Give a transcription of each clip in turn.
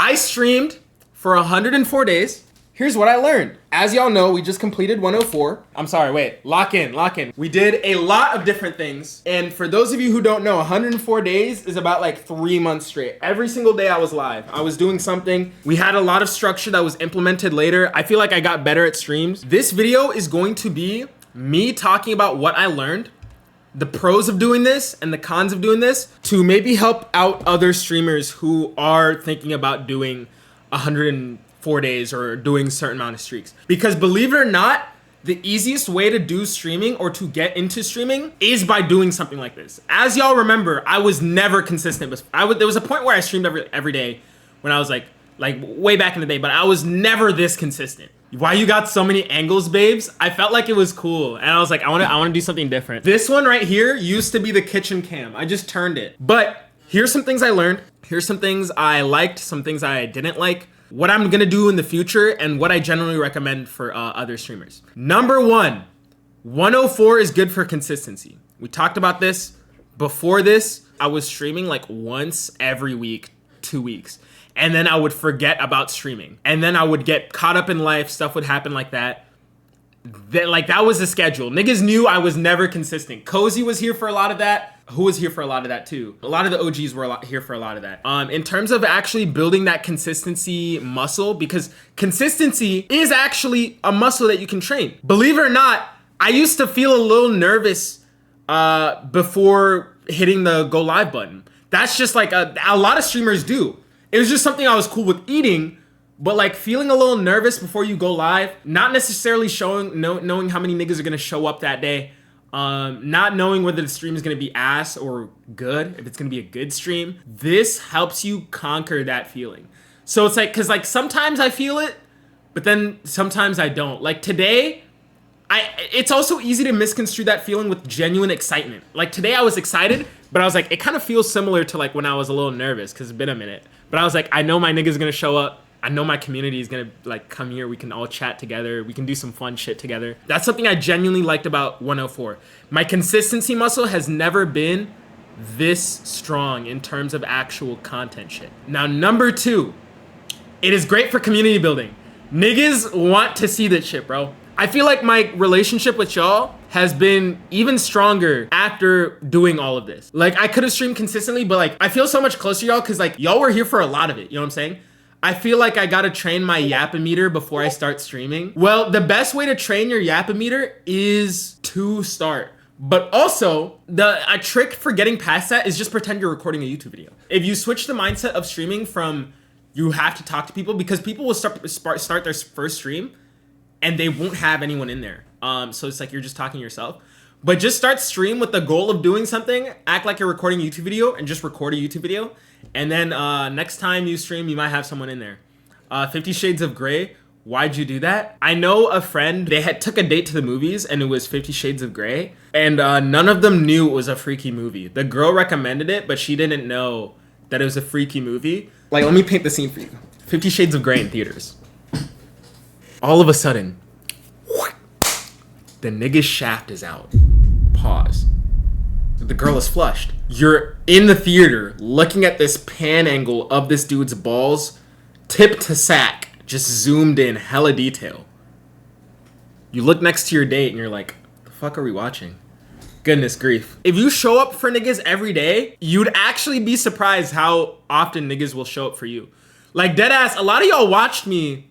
I streamed for 104 days. Here's what I learned. As y'all know, we just completed 104. I'm sorry, wait, lock in. We did a lot of different things. And for those of you who don't know, 104 days is about like 3 months straight. Every single day I was live. I was doing something. We had a lot of structure that was implemented later. I feel like I got better at streams. This video is going to be me talking about what I learned, the pros of doing this and the cons of doing this, to maybe help out other streamers who are thinking about doing 104 days or doing a certain amount of streaks. Because believe it or not, the easiest way to do streaming or to get into streaming is by doing something like this. As y'all remember, I was never consistent. There was a point where I streamed every day when I was like way back in the day, but I was never this consistent. Why you got so many angles, babes? I felt like it was cool, and I was like, I want to do something different. This one right here used to be the kitchen cam. I just turned it. But here's some things I learned. Here's some things I liked, some things I didn't like, what I'm gonna do in the future, and what I generally recommend for other streamers. Number 1, 104 is good for consistency. We talked about this. Before this, I was streaming like once every week, 2 weeks. And then I would forget about streaming. And then I would get caught up in life. Stuff would happen like that. That was the schedule. Niggas knew I was never consistent. Cozy was here for a lot of that. Who was here for a lot of that too? A lot of the OGs were here for a lot of that. In terms of actually building that consistency muscle, because consistency is actually a muscle that you can train. Believe it or not, I used to feel a little nervous before hitting the go live button. That's just like a lot of streamers do. It was just something I was cool with eating, but like feeling a little nervous before you go live, not necessarily knowing how many niggas are gonna show up that day, not knowing whether the stream is gonna be ass or good, if it's gonna be a good stream. This helps you conquer that feeling. So it's like, cause like sometimes I feel it, but then sometimes I don't. Like today, it's also easy to misconstrue that feeling with genuine excitement. Like today I was excited, but I was like, it kind of feels similar to like when I was a little nervous because it's been a minute. But I was like, I know my niggas gonna show up. I know my community is gonna like come here. We can all chat together. We can do some fun shit together. That's something I genuinely liked about 104. My consistency muscle has never been this strong in terms of actual content shit. Now, number 2, it is great for community building. Niggas want to see this shit, bro. I feel like my relationship with y'all has been even stronger after doing all of this. Like, I could have streamed consistently, but like, I feel so much closer to y'all because like, y'all were here for a lot of it. You know what I'm saying? I feel like I gotta train my Yapometer before I start streaming. Well, the best way to train your Yapometer is to start. But also, a trick for getting past that is just pretend you're recording a YouTube video. If you switch the mindset of streaming from you have to talk to people, because people will start their first stream and they won't have anyone in there. So it's like you're just talking to yourself. But just start stream with the goal of doing something. Act like you're recording a YouTube video and just record a YouTube video. And then next time you stream, you might have someone in there. 50 Shades of Grey. Why'd you do that? I know a friend, they took a date to the movies and it was 50 Shades of Grey. And none of them knew it was a freaky movie. The girl recommended it, but she didn't know that it was a freaky movie. Like, let me paint the scene for you. 50 Shades of Grey in theaters. All of a sudden, the nigga's shaft is out. Pause. The girl is flushed. You're in the theater looking at this pan angle of this dude's balls, tip to sack, just zoomed in, hella detail. You look next to your date and you're like, the fuck are we watching? Goodness grief. If you show up for niggas every day, you'd actually be surprised how often niggas will show up for you. Like, deadass, a lot of y'all watched me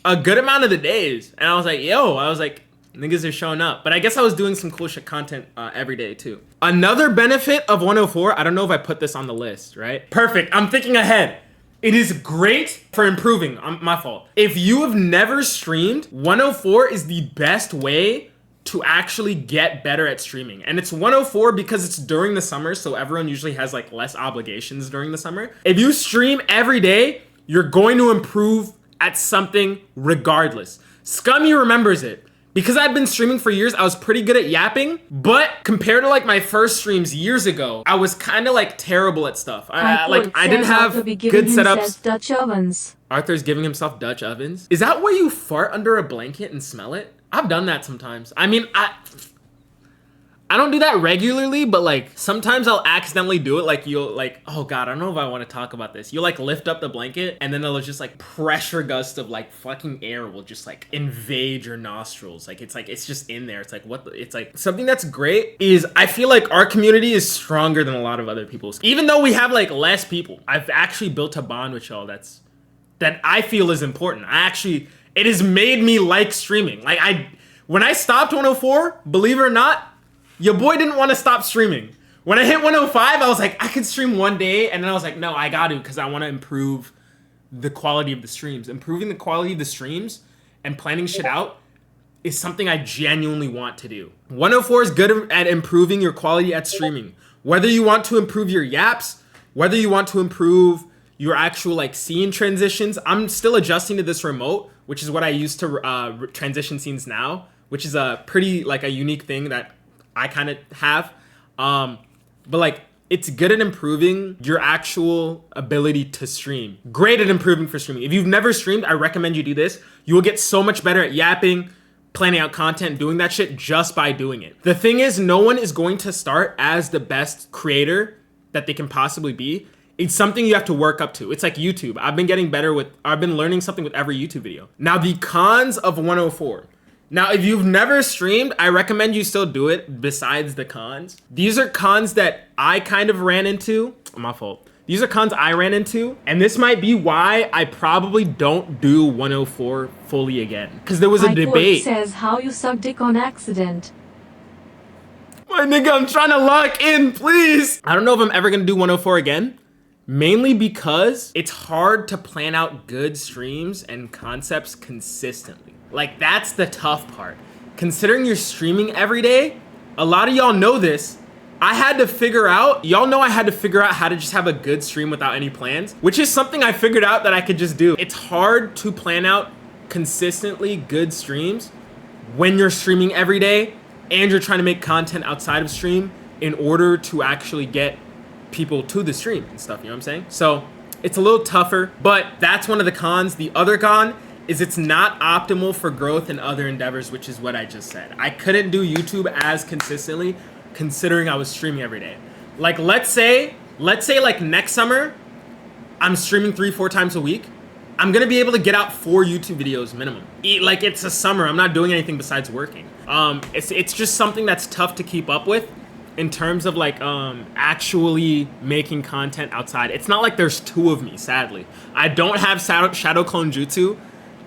a good amount of the days. And I was like, niggas are showing up. But I guess I was doing some cool shit content every day too. Another benefit of 104, I don't know if I put this on the list, right? Perfect, I'm thinking ahead. It is great for improving, my fault. If you have never streamed, 104 is the best way to actually get better at streaming. And it's 104 because it's during the summer, so everyone usually has like less obligations during the summer. If you stream every day, you're going to improve at something regardless. Scummy remembers it. Because I've been streaming for years, I was pretty good at yapping, but compared to like my first streams years ago, I was kind of like terrible at stuff. I didn't have good setups. Dutch ovens. Arthur's giving himself Dutch ovens. Is that where you fart under a blanket and smell it? I've done that sometimes. I mean, I don't do that regularly, but like sometimes I'll accidentally do it. Like you'll like, oh God, I don't know if I want to talk about this. You'll like lift up the blanket and then it'll just like pressure gust of like fucking air will just like invade your nostrils. Like it's just in there. It's like it's like something that's great is I feel like our community is stronger than a lot of other people's. Even though we have like less people, I've actually built a bond with y'all that I feel is important. It has made me like streaming. Like when I stopped 104, believe it or not, your boy didn't want to stop streaming. When I hit 105, I was like, I could stream one day, and then I was like, no, I got to, because I want to improve the quality of the streams. Improving the quality of the streams and planning shit out is something I genuinely want to do. 104 is good at improving your quality at streaming. Whether you want to improve your yaps, whether you want to improve your actual like scene transitions. I'm still adjusting to this remote, which is what I use to transition scenes now, which is a pretty like a unique thing that I kind of have. But like it's good at improving your actual ability to stream. Great at improving for streaming. If you've never streamed, I recommend you do this. You will get so much better at yapping, planning out content, doing that shit just by doing it. The thing is, no one is going to start as the best creator that they can possibly be. It's something you have to work up to. It's like YouTube. I've been learning something with every YouTube video. Now, the cons of 104. Now, if you've never streamed, I recommend you still do it besides the cons. These are cons that I kind of ran into. My fault. These are cons I ran into, and this might be why I probably don't do 104 fully again. Because there was a debate. Says how you suck dick on accident. My nigga, I'm trying to lock in, please. I don't know if I'm ever gonna do 104 again. Mainly because it's hard to plan out good streams and concepts consistently. Like, that's the tough part. Considering you're streaming every day, a lot of y'all know this. I had to figure out how to just have a good stream without any plans, which is something I figured out that I could just do. It's hard to plan out consistently good streams when you're streaming every day and you're trying to make content outside of stream in order to actually get people to the stream and stuff, you know what I'm saying? So it's a little tougher, but that's one of the cons. The other con is it's not optimal for growth in other endeavors, which is what I just said. I couldn't do YouTube as consistently considering I was streaming every day. Like let's say like next summer, I'm streaming 3-4 times a week. I'm gonna be able to get out 4 YouTube videos minimum. Like it's a summer, I'm not doing anything besides working. It's just something that's tough to keep up with in terms of like actually making content outside. It's not like there's 2 of me, sadly. I don't have shadow clone jutsu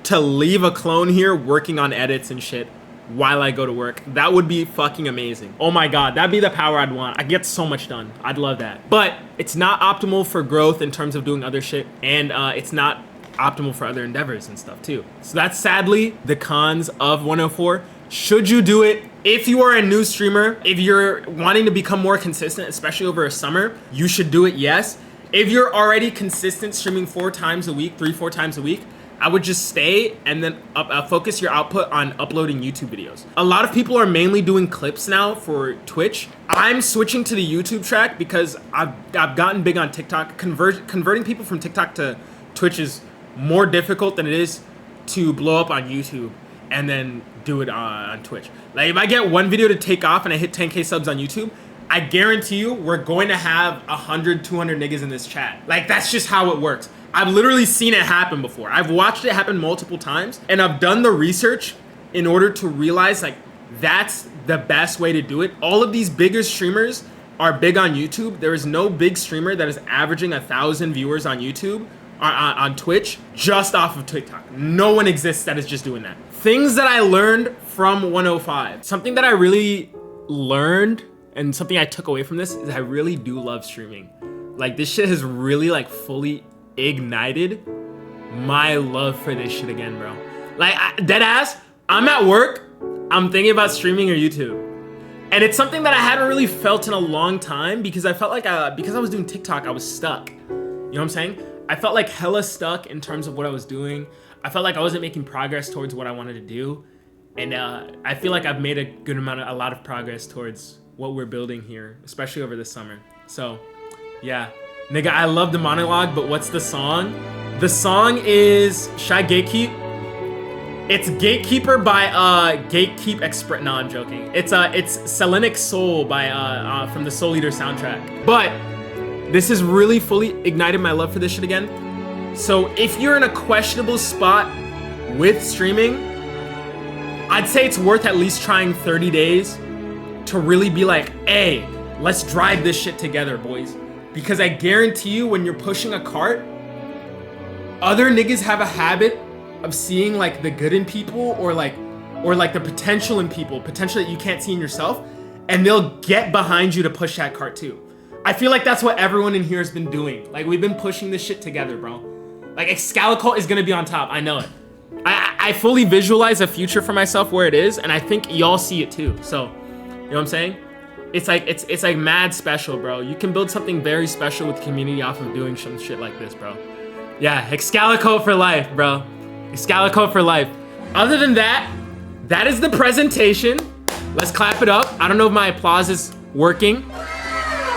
to leave a clone here working on edits and shit while I go to work. That would be fucking amazing. Oh my God, that'd be the power I'd want. I get so much done. I'd love that. But it's not optimal for growth in terms of doing other shit, and it's not optimal for other endeavors and stuff too. So that's sadly the cons of 104. Should you do it? If you are a new streamer, if you're wanting to become more consistent, especially over a summer, you should do it, yes. If you're already consistent streaming 4 times a week, 3-4 times a week, I would just stay and then focus your output on uploading YouTube videos. A lot of people are mainly doing clips now for Twitch. I'm switching to the YouTube track because I've gotten big on TikTok. Converting people from TikTok to Twitch is more difficult than it is to blow up on YouTube and then do it on Twitch. Like if I get one video to take off and I hit 10K subs on YouTube, I guarantee you we're going to have 100, 200 niggas in this chat. Like that's just how it works. I've literally seen it happen before. I've watched it happen multiple times, and I've done the research in order to realize like that's the best way to do it. All of these bigger streamers are big on YouTube. There is no big streamer that is averaging 1,000 viewers on YouTube on Twitch just off of TikTok. No one exists that is just doing that. Things that I learned from 105. Something that I really learned and something I took away from this is I really do love streaming. Like this shit has really like fully ignited my love for this shit again, bro. Like dead ass, I'm at work, I'm thinking about streaming or YouTube. And it's something that I hadn't really felt in a long time because I felt like because I was doing TikTok, I was stuck. You know what I'm saying? I felt like hella stuck in terms of what I was doing. I felt like I wasn't making progress towards what I wanted to do. And I feel like I've made a lot of progress towards what we're building here, especially over the summer. So yeah, nigga, I love the monologue, but what's the song? The song is Should I Gatekeep? It's Gatekeeper by Gatekeep Express. No, I'm joking. It's Selenic Soul by from the Soul Eater soundtrack. But this has really fully ignited my love for this shit again. So if you're in a questionable spot with streaming, I'd say it's worth at least trying 30 days to really be like, hey, let's drive this shit together, boys. Because I guarantee you, when you're pushing a cart, other niggas have a habit of seeing like the good in people or like the potential in people, potential that you can't see in yourself, and they'll get behind you to push that cart too. I feel like that's what everyone in here has been doing. Like, we've been pushing this shit together, bro. Like, Excalicolt is gonna be on top. I know it. I fully visualize a future for myself where it is, and I think y'all see it too. So, you know what I'm saying? It's like mad special, bro. You can build something very special with the community off of doing some shit like this, bro. Yeah, Excalicolt for life, bro. Excalicolt for life. Other than that, that is the presentation. Let's clap it up. I don't know if my applause is working.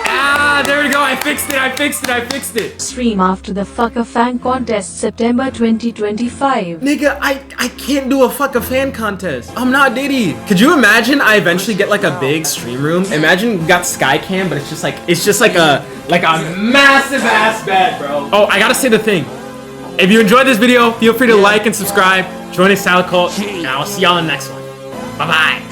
Ah, there we go. I fixed it. Stream after the Fuck a Fan contest September 2025. Nigga, I can't do a fuck a fan contest. I'm not Diddy. Could you imagine I eventually get like a big stream room? Imagine we got Skycam, but it's just like a massive ass bed, bro. Oh, I gotta say the thing. If you enjoyed this video, feel free to like and subscribe. Join Excalicolt, and I'll see y'all in the next one. Bye-bye.